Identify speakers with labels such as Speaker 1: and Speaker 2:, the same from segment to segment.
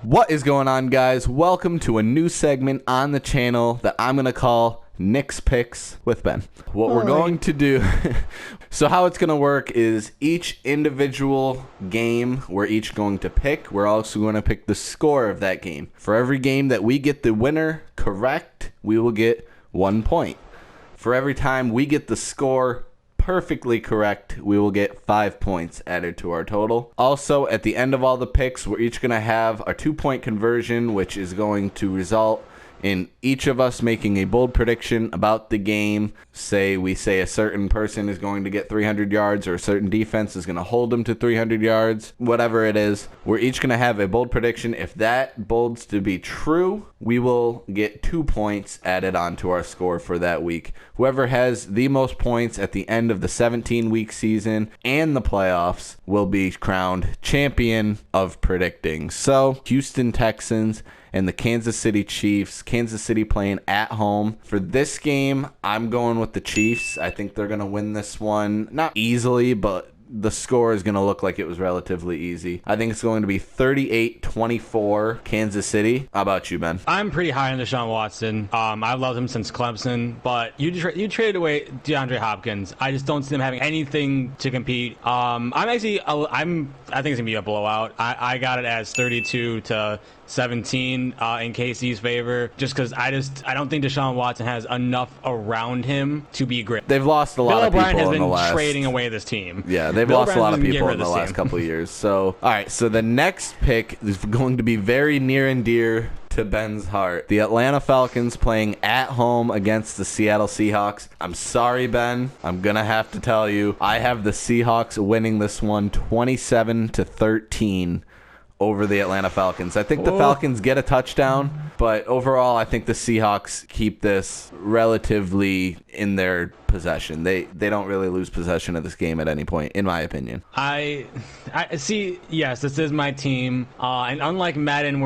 Speaker 1: What is going on, guys? Welcome to a new segment on the channel that I'm going to call Nick's Picks with Ben. What we're going to do, so how it's going to work is each individual game we're each going to pick. We're also going to pick the score of that game. For every game that we get the winner correct, we will get 1 point. For every time we get the score perfectly correct, we will get 5 points added to our total. Also, at the end of all the picks, we're each going to have a 2-point conversion, which is going to result in each of us making a bold prediction about the game. We say a certain person is going to get 300 yards or a certain defense is going to hold them to 300 yards. Whatever it is, we're each going to have a bold prediction. If that bolds to be true, we will get 2 points added onto our score for that week. Whoever has the most points at the end of the 17-week season and the playoffs will be crowned champion of predicting. So, Houston Texans and the Kansas City Chiefs. Kansas City playing at home. For this game, I'm going with the Chiefs. I think they're going to win this one. Not easily, but the score is going to look like it was relatively easy. I think it's going to be 38-24 Kansas City. How about you, Ben?
Speaker 2: I'm pretty high on Deshaun Watson. I've loved him since Clemson, but you traded away DeAndre Hopkins. I just don't see them having anything to compete. I think it's gonna be a blowout. I got it as 32-17 in KC's favor, just because I don't think Deshaun Watson has enough around him to be great.
Speaker 1: They've lost a lot of people in the last.
Speaker 2: Trading away this team.
Speaker 1: Yeah, they've lost a lot of people in the last couple of years. So, all right. So the next pick is going to be very near and dear to Ben's heart. The Atlanta Falcons playing at home against the Seattle Seahawks. I'm sorry, Ben. I'm gonna have to tell you, I have the Seahawks winning this one 27-13. Over the Atlanta Falcons. I think the Falcons get a touchdown, but overall, I think the Seahawks keep this relatively in their possession. They don't really lose possession of this game at any point, in my opinion.
Speaker 2: I see. Yes, this is my team, and unlike Madden,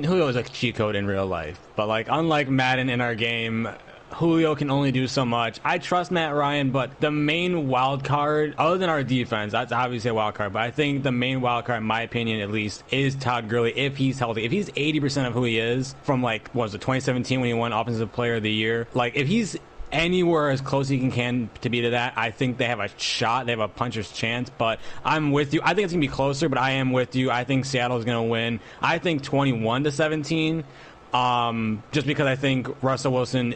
Speaker 2: Julio is a cheat code in real life, but unlike Madden in our game, Julio can only do so much. I trust Matt Ryan, but the main wild card, other than our defense, that's obviously a wild card, but I think the main wild card, in my opinion at least, is Todd Gurley if he's healthy. If he's 80% of who he is from 2017 when he won Offensive Player of the Year, if he's anywhere as close as he can to be to that, I think they have a shot. They have a puncher's chance, but I'm with you. I think it's going to be closer, but I am with you. I think Seattle's going to win. I think 21-17. Just because I think Russell Wilson,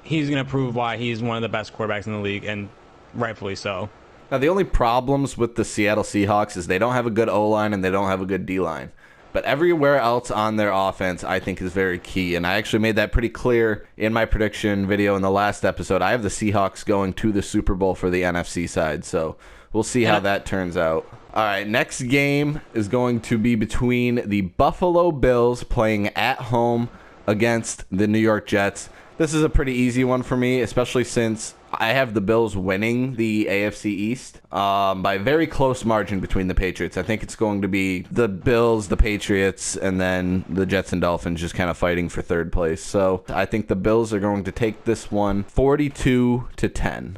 Speaker 2: he's going to prove why he's one of the best quarterbacks in the league, and rightfully so.
Speaker 1: Now, the only problems with the Seattle Seahawks is they don't have a good O-line and they don't have a good D-line. But everywhere else on their offense, I think, is very key. And I actually made that pretty clear in my prediction video in the last episode. I have the Seahawks going to the Super Bowl for the NFC side, so we'll see how that turns out. All right, next game is going to be between the Buffalo Bills playing at home against the New York Jets. This is a pretty easy one for me, especially since I have the Bills winning the AFC East by a very close margin between the Patriots. I think it's going to be the Bills, the Patriots, and then the Jets and Dolphins just kind of fighting for third place. So I think the Bills are going to take this one 42-10.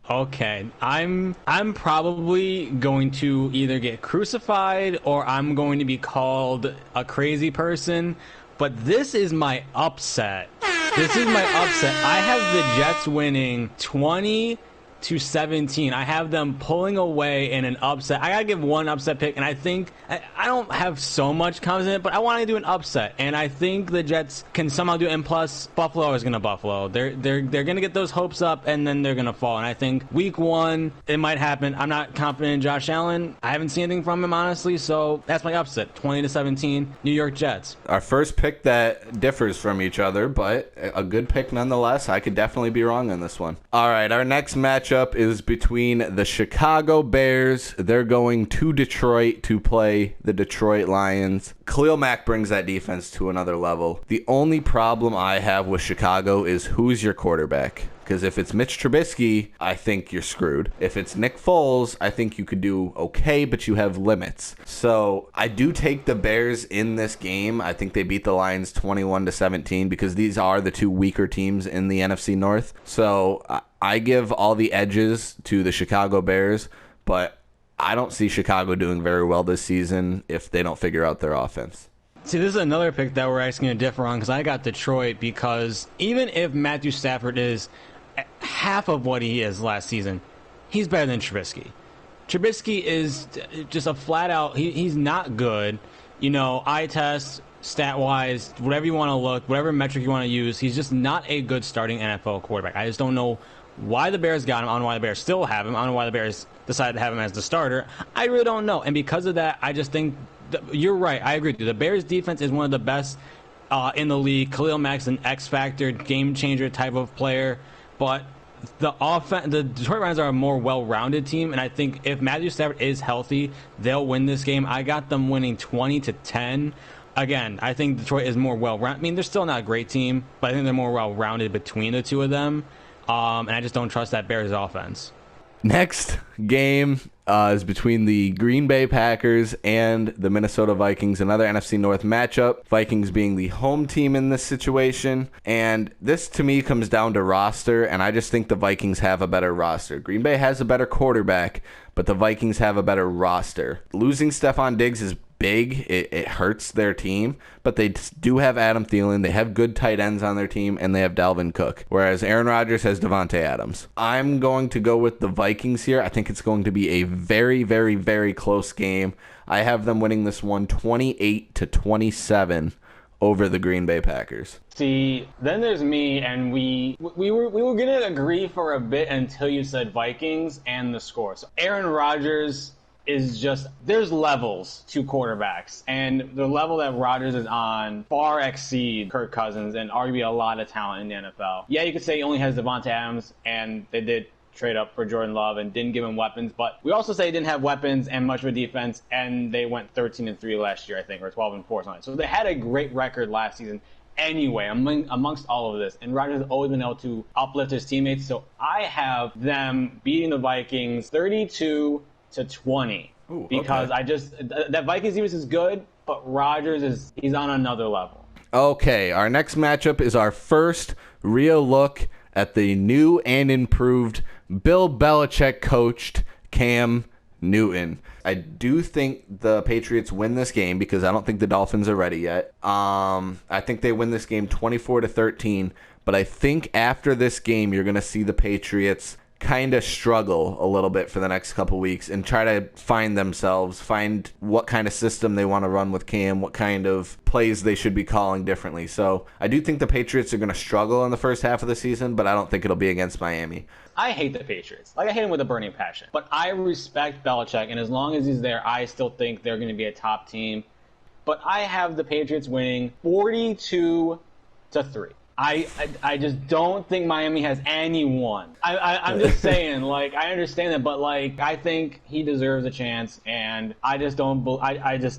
Speaker 2: Okay, I'm probably going to either get crucified or I'm going to be called a crazy person, but this is my upset. I have the Jets winning 20-17. I have them pulling away in an upset. I gotta give one upset pick, and I think I don't have so much confidence in it, but I want to do an upset, and I think the Jets can somehow do it. And plus, Buffalo is gonna Buffalo. They're gonna get those hopes up, and then they're gonna fall. And I think week one it might happen. I'm not confident in Josh Allen. I haven't seen anything from him honestly, so that's my upset. 20-17, New York Jets.
Speaker 1: Our first pick that differs from each other, but a good pick nonetheless. I could definitely be wrong on this one. All right, our next matchup is between the Chicago Bears. They're going to Detroit to play the Detroit Lions. Khalil Mack brings that defense to another level. The only problem I have with Chicago is who's your quarterback. Because if it's Mitch Trubisky, I think you're screwed. If it's Nick Foles, I think you could do okay, but you have limits. So I do take the Bears in this game. I think they beat the Lions 21-17 because these are the two weaker teams in the NFC North. So I give all the edges to the Chicago Bears, but I don't see Chicago doing very well this season if they don't figure out their offense.
Speaker 2: See, this is another pick that we're actually going to differ on because I got Detroit because even if Matthew Stafford is half of what he is last season, he's better than Trubisky. Trubisky is just a flat out, he's not good. Eye test, stat-wise, whatever you want to look, whatever metric you want to use, he's just not a good starting NFL quarterback. I just don't know why the Bears got him. I don't know why the Bears still have him. I don't know why the Bears decided to have him as the starter. I really don't know. And because of that, I just think you're right. I agree with you. The Bears defense is one of the best in the league. Khalil Mack's an X-factor, game-changer type of player. But the Detroit Lions are a more well-rounded team, and I think if Matthew Stafford is healthy, they'll win this game. I got them winning 20-10. Again, I think Detroit is more well-rounded. I mean, they're still not a great team, but I think they're more well-rounded between the two of them. And I just don't trust that Bears offense.
Speaker 1: Next game is between the Green Bay Packers and the Minnesota Vikings, another NFC North matchup. Vikings being the home team in this situation. And this, to me, comes down to roster, and I just think the Vikings have a better roster. Green Bay has a better quarterback, but the Vikings have a better roster. Losing Stephon Diggs is big. It hurts their team, but they do have Adam Thielen. They have good tight ends on their team, and they have Dalvin Cook, whereas Aaron Rodgers has Devontae Adams. I'm going to go with the Vikings here. I think it's going to be a very, very, very close game. I have them winning this one 28-27 over the Green Bay Packers.
Speaker 2: See, then there's me, and we were going to agree for a bit until you said Vikings and the score. So Aaron Rodgers is just, there's levels to quarterbacks, and the level that Rodgers is on far exceed Kirk Cousins and arguably a lot of talent in the NFL. Yeah, you could say he only has Devontae Adams, and they did trade up for Jordan Love and didn't give him weapons, but we also say he didn't have weapons and much of a defense, and they went 13-3 last year, I think, or 12-4 something. So they had a great record last season anyway, amongst all of this, and Rodgers has always been able to uplift his teammates. So I have them beating the Vikings 32-20. Ooh, because okay. That Vikings defense is good, but Rodgers he's on another level.
Speaker 1: Okay, our next matchup is our first real look at the new and improved Bill Belichick coached Cam Newton. I do think the Patriots win this game because I don't think the Dolphins are ready yet. I think they win this game 24-13, but I think after this game you're going to see the Patriots kind of struggle a little bit for the next couple weeks and try to find what kind of system they want to run with Cam, what kind of plays they should be calling differently. So I do think the Patriots are going to struggle in the first half of the season, but I don't think it'll be against Miami.
Speaker 2: I hate the Patriots. I hate him with a burning passion. But I respect Belichick, and as long as he's there, I still think they're going to be a top team. But I have the Patriots winning 42-3. I just don't think Miami has anyone. I'm just saying, I understand that, but, I think he deserves a chance, and I just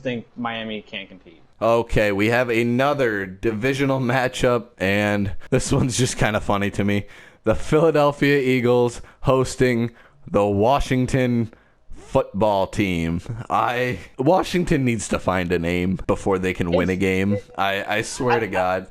Speaker 2: think Miami can't compete.
Speaker 1: Okay, we have another divisional matchup, and this one's just kind of funny to me. The Philadelphia Eagles hosting the Washington football team. Washington needs to find a name before they can win a game. I swear to God.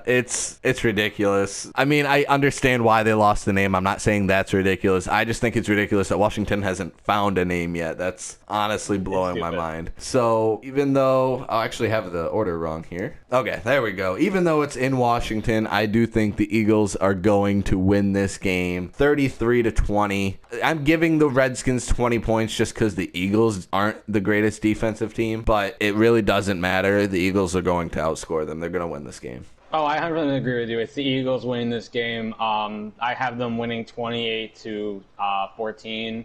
Speaker 1: It's ridiculous. I mean, I understand why they lost the name. I'm not saying that's ridiculous. I just think it's ridiculous that Washington hasn't found a name yet. That's honestly blowing my mind. So even though I'll actually have the order wrong here. Okay, there we go. Even though it's in Washington, I do think the Eagles are going to win this game 33-20. I'm giving the Redskins 20 points just because the Eagles aren't the greatest defensive team, but it really doesn't matter. The Eagles are going to outscore them. They're going to win this game.
Speaker 2: Oh, I 100% agree with you. It's the Eagles winning this game. I have them winning 28-14.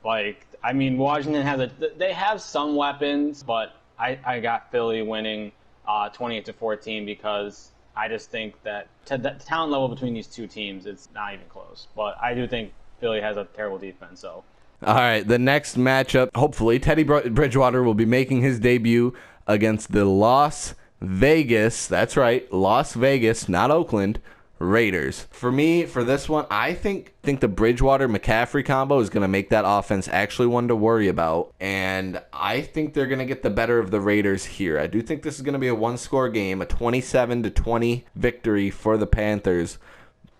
Speaker 2: Washington they have some weapons, but I got Philly winning 28-14 because I just think that the talent level between these two teams is not even close. But I do think Philly has a terrible defense. So.
Speaker 1: All right, the next matchup, hopefully, Teddy Bridgewater will be making his debut against the Las Vegas, that's right, Las Vegas, not Oakland, Raiders. For me, for this one, I think the Bridgewater-McCaffrey combo is going to make that offense actually one to worry about, and I think they're going to get the better of the Raiders here. I do think this is going to be a one-score game, a 27-20 victory for the Panthers.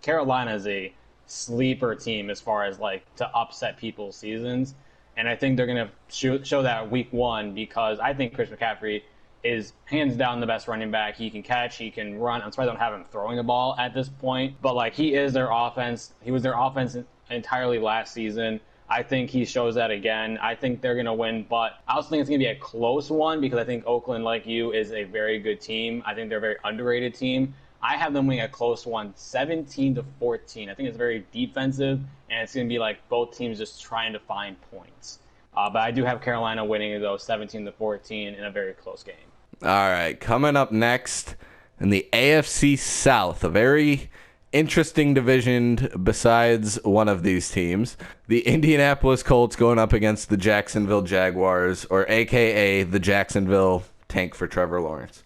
Speaker 2: Carolina is a sleeper team as far as to upset people's seasons. And I think they're going to show that week 1 because I think Chris McCaffrey is hands down the best running back. He can catch, he can run. I'm surprised I don't have him throwing the ball at this point. But, like, he is their offense. He was their offense entirely last season. I think he shows that again. I think they're going to win, but I also think it's going to be a close one because I think Oakland, like you, is a very good team. I think they're a very underrated team. I have them winning a close one, 17-14. I think it's very defensive, and it's going to be like both teams just trying to find points. But I do have Carolina winning, though, 17-14 in a very close game.
Speaker 1: All right, coming up next in the AFC South, a very interesting division besides one of these teams. The Indianapolis Colts going up against the Jacksonville Jaguars, or AKA the Jacksonville tank for Trevor Lawrence.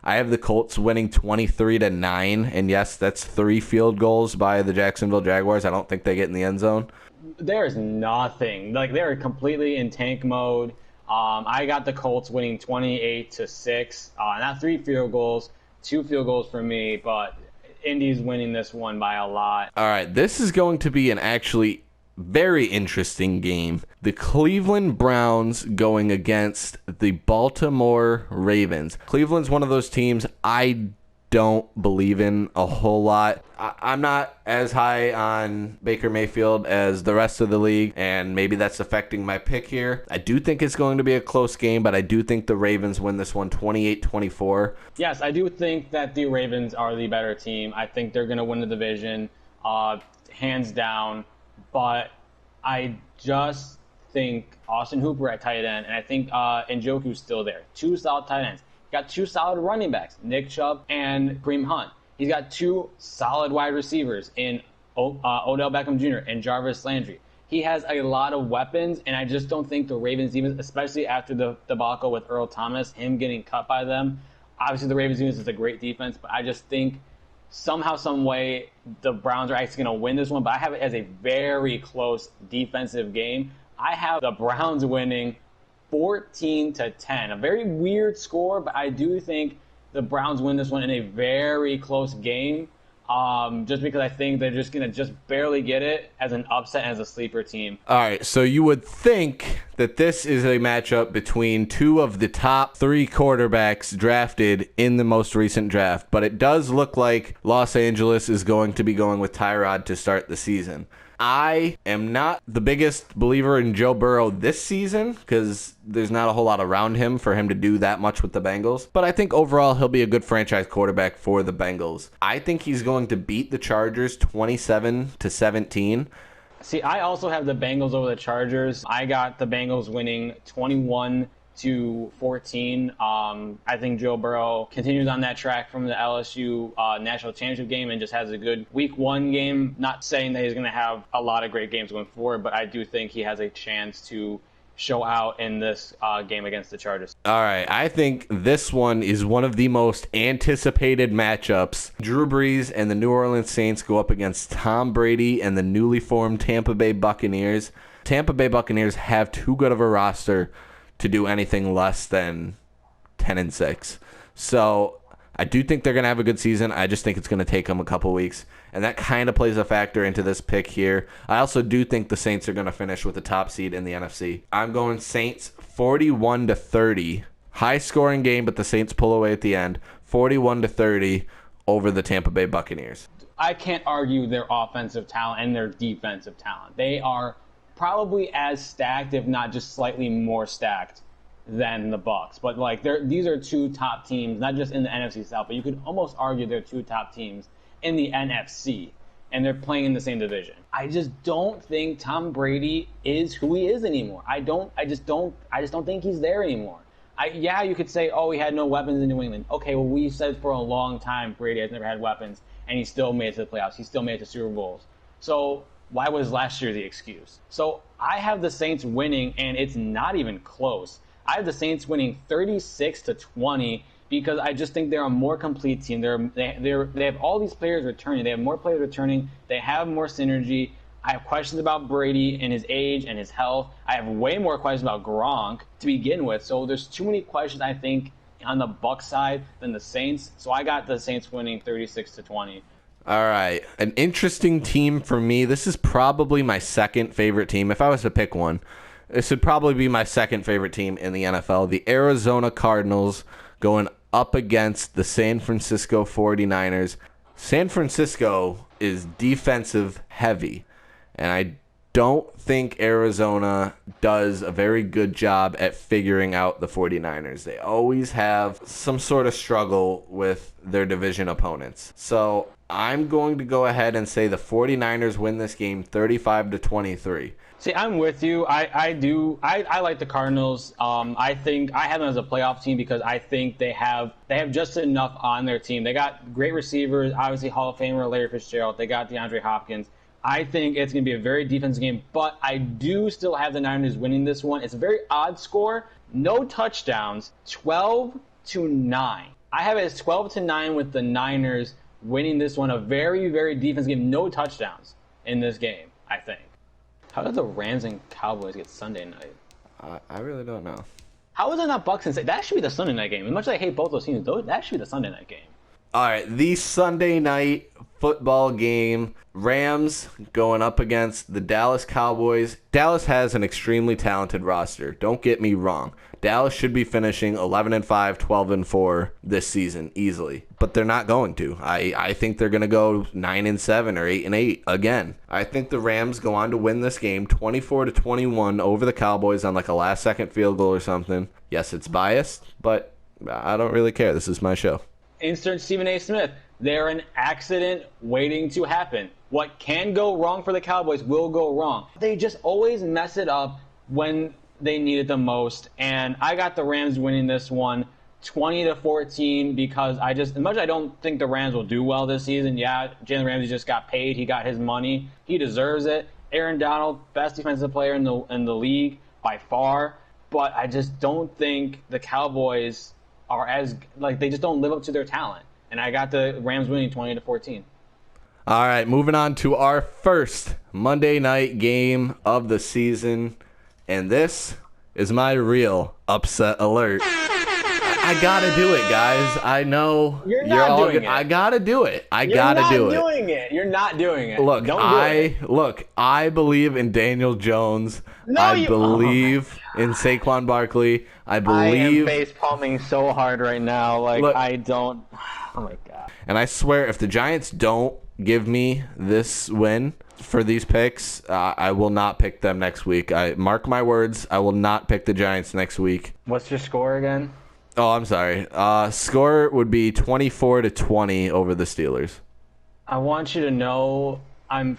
Speaker 1: I have the Colts winning 23-9, and yes, that's 3 field goals by the Jacksonville Jaguars. I don't think they get in the end zone.
Speaker 2: There's nothing. Like, they're completely in tank mode. I got the Colts winning 28-6. Not 3 field goals, 2 field goals for me, but Indy's winning this one by a lot.
Speaker 1: All right, this is going to be an actually very interesting game. The Cleveland Browns going against the Baltimore Ravens. Cleveland's one of those teams I don't believe in a whole lot. I'm not as high on Baker Mayfield as the rest of the league, and maybe that's affecting my pick here. I do think it's going to be a close game, but I do think the Ravens win this one 28-24.
Speaker 2: Yes, I do think that the Ravens are the better team. I think they're going to win the division, hands down, but I just think Austin Hooper at tight end, and I think Njoku's still there. 2 solid tight ends. Got 2 solid running backs, Nick Chubb and Kareem Hunt. He's got 2 solid wide receivers in Odell Beckham Jr. and Jarvis Landry. He has a lot of weapons, and I just don't think the Ravens, even especially after the debacle with Earl Thomas, him getting cut by them. Obviously, the Ravens defense is a great defense, but I just think somehow, some way, the Browns are actually going to win this one. But I have it as a very close defensive game. I have the Browns winning 14-10. A very weird score, but I do think the Browns win this one in a very close game. Just because I think they're just going to just barely get it as an upset as a sleeper team.
Speaker 1: All right, so you would think that this is a matchup between 2 of the top 3 quarterbacks drafted in the most recent draft, but it does look like Los Angeles is going to be going with Tyrod to start the season. I am not the biggest believer in Joe Burrow this season because there's not a whole lot around him for him to do that much with the Bengals. But I think overall he'll be a good franchise quarterback for the Bengals. I think he's going to beat the Chargers 27-17.
Speaker 2: See, I also have the Bengals over the Chargers. I got the Bengals winning 21-14. I think Joe Burrow continues on that track from the LSU national championship game and just has a good week 1 game. Not saying that he's going to have a lot of great games going forward, but I do think he has a chance to show out in this game against the Chargers.
Speaker 1: All right, I think this one is one of the most anticipated matchups. Drew Brees and the New Orleans Saints go up against Tom Brady and the newly formed Tampa Bay Buccaneers. Tampa Bay Buccaneers have too good of a roster to do anything less than 10-6. So I do think they're going to have a good season. I just think it's going to take them a couple weeks. And that kind of plays a factor into this pick here. I also do think the Saints are going to finish with the top seed in the NFC. I'm going Saints 41-30. High scoring game, but the Saints pull away at the end. 41-30 over the Tampa Bay Buccaneers.
Speaker 2: I can't argue their offensive talent and their defensive talent. They are probably as stacked, if not just slightly more stacked than the Bucs. But like these are 2 top teams, not just in the NFC South, but you could almost argue they're 2 top teams in the NFC, and they're playing in the same division. I just don't think Tom Brady is who he is anymore. I just don't think he's there anymore. Yeah, you could say, oh, he had no weapons in New England. Okay, well, we said for a long time Brady has never had weapons, and he still made it to the playoffs. He still made it to Super Bowls. So why was last year the excuse? So I have the Saints winning, and it's not even close. I have the Saints winning 36-20 because I just think they're a more complete team. They have all these players returning. They have more players returning. They have more synergy. I have questions about Brady and his age and his health. I have way more questions about Gronk to begin with. So there's too many questions, I think, on the Bucs side than the Saints. So I got the Saints winning 36-20.
Speaker 1: All right. An interesting team for me. This is probably my second favorite team. If I was to pick one, this would probably be my second favorite team in the NFL. The Arizona Cardinals going up against the San Francisco 49ers. San Francisco is defensive heavy, and I don't think Arizona does a very good job at figuring out the 49ers. They always have some sort of struggle with their division opponents. So I'm going to go ahead and say the 49ers win this game 35-23.
Speaker 2: See, I'm with you. I like the Cardinals. I think I have them as a playoff team because I think they have just enough on their team. They got great receivers, obviously Hall of Famer Larry Fitzgerald. They got DeAndre Hopkins. I think it's going to be a very defensive game, but I do still have the Niners winning this one. It's a very odd score. No touchdowns, 12-9. I have it as 12-9 with the Niners winning this one. A very, very defensive game. No touchdowns in this game, I think. How did the Rams and Cowboys get Sunday night?
Speaker 1: I really don't know.
Speaker 2: How is it not Bucks and that should be the Sunday night game. As much as I hate both those teams, that should be the Sunday night game.
Speaker 1: All right, the Sunday night football game, Rams going up against the Dallas Cowboys. Dallas has an extremely talented roster. Don't get me wrong. Dallas should be finishing 11-5, 12-4 this season easily, but they're not going to. I think they're going to go 9-7 or 8-8 again. I think the Rams go on to win this game 24-21 over the Cowboys on like a last-second field goal or something. Yes, it's biased, but I don't really care. This is my show.
Speaker 2: Insert Stephen A. Smith. They're an accident waiting to happen. What can go wrong for the Cowboys will go wrong. They just always mess it up when they need it the most. And I got the Rams winning this one 20-14 because as much as I don't think the Rams will do well this season, yeah, Jalen Ramsey just got paid. He got his money. He deserves it. Aaron Donald, best defensive player in the league by far. But I just don't think the Cowboys are they just don't live up to their talent. And I got the Rams winning 20-14.
Speaker 1: All right, moving on to our first Monday night game of the season. And this is my real upset alert. I gotta do it, guys. I know
Speaker 2: you're not doing it.
Speaker 1: I gotta do it. I gotta do it.
Speaker 2: You're not doing it. You're not doing it.
Speaker 1: Look, I believe in Daniel Jones. I believe in Saquon Barkley. I am
Speaker 2: face palming so hard right now. I don't. Oh my god.
Speaker 1: And I swear, if the Giants don't give me this win for these picks, I will not pick them next week. I mark my words. I will not pick the Giants next week.
Speaker 2: What's your score again?
Speaker 1: Oh, I'm sorry. Score would be 24-20 over the Steelers.
Speaker 2: I want you to know I'm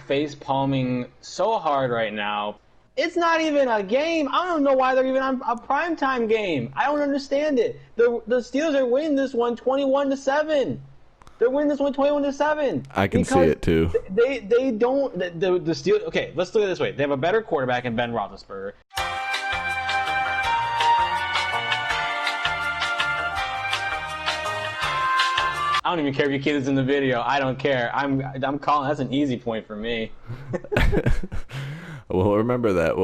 Speaker 2: face palming so hard right now. It's not even a game. I don't know why they're even on a primetime game. I don't understand it. The Steelers are winning this one 21-7. They're winning this one 21-7.
Speaker 1: I can see it too.
Speaker 2: They don't the Steelers. Okay, let's look at it this way. They have a better quarterback in Ben Roethlisberger. I don't even care if you keep this in the video. I don't care. I'm calling. That's an easy point for me.
Speaker 1: We'll remember that.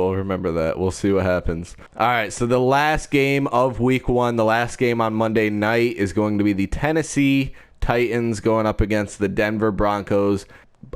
Speaker 1: We'll see what happens. All right, so the last game of week 1, the last game on Monday night is going to be the Tennessee Titans going up against the Denver Broncos.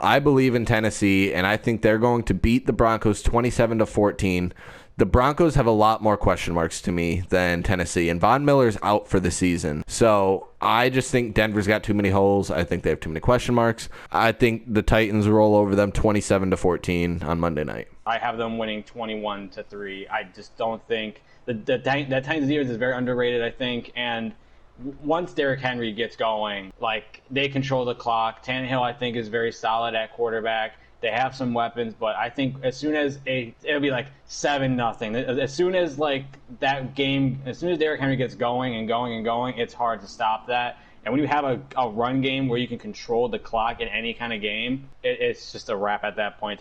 Speaker 1: I believe in Tennessee, and I think they're going to beat the Broncos 27-14. The Broncos have a lot more question marks to me than Tennessee, and Von Miller's out for the season. So I just think Denver's got too many holes. I think they have too many question marks. I think the Titans roll over them 27-14 on Monday night.
Speaker 2: I have them winning 21-3. I just don't think the Titans defense is very underrated, I think, and once Derrick Henry gets going, they control the clock. Tannehill, I think, is very solid at quarterback. They have some weapons, but I think as soon as it'll be 7-0. As soon as that game, as soon as Derrick Henry gets going and going and going, it's hard to stop that. And when you have a run game where you can control the clock in any kind of game, it's just a wrap at that point.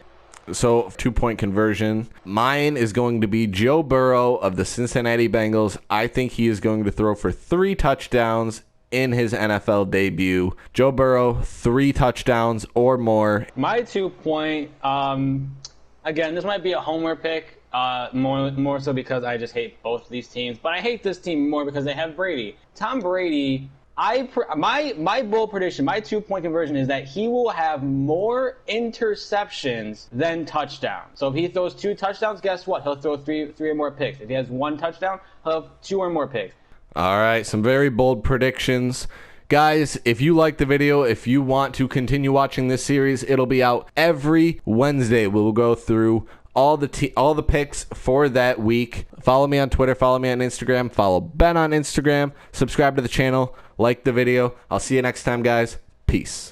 Speaker 1: So 2-point conversion. Mine is going to be Joe Burrow of the Cincinnati Bengals. I think he is going to throw for 3 touchdowns in his NFL debut. Joe Burrow, 3 touchdowns or more.
Speaker 2: My 2-point, again, this might be a homer pick, more so because I just hate both of these teams. But I hate this team more because they have Brady. Tom Brady
Speaker 3: My bold prediction, my 2-point conversion is that he will have more interceptions than touchdowns. So if he throws 2 touchdowns, guess what? He'll throw three or more picks. If he has 1 touchdown, he'll have 2 or more picks.
Speaker 1: All right, some very bold predictions. Guys, if you like the video, if you want to continue watching this series, it'll be out every Wednesday. We'll go through all the picks for that week. Follow me on Twitter, follow me on Instagram, follow Ben on Instagram, subscribe to the channel, like the video. I'll see you next time, guys. Peace.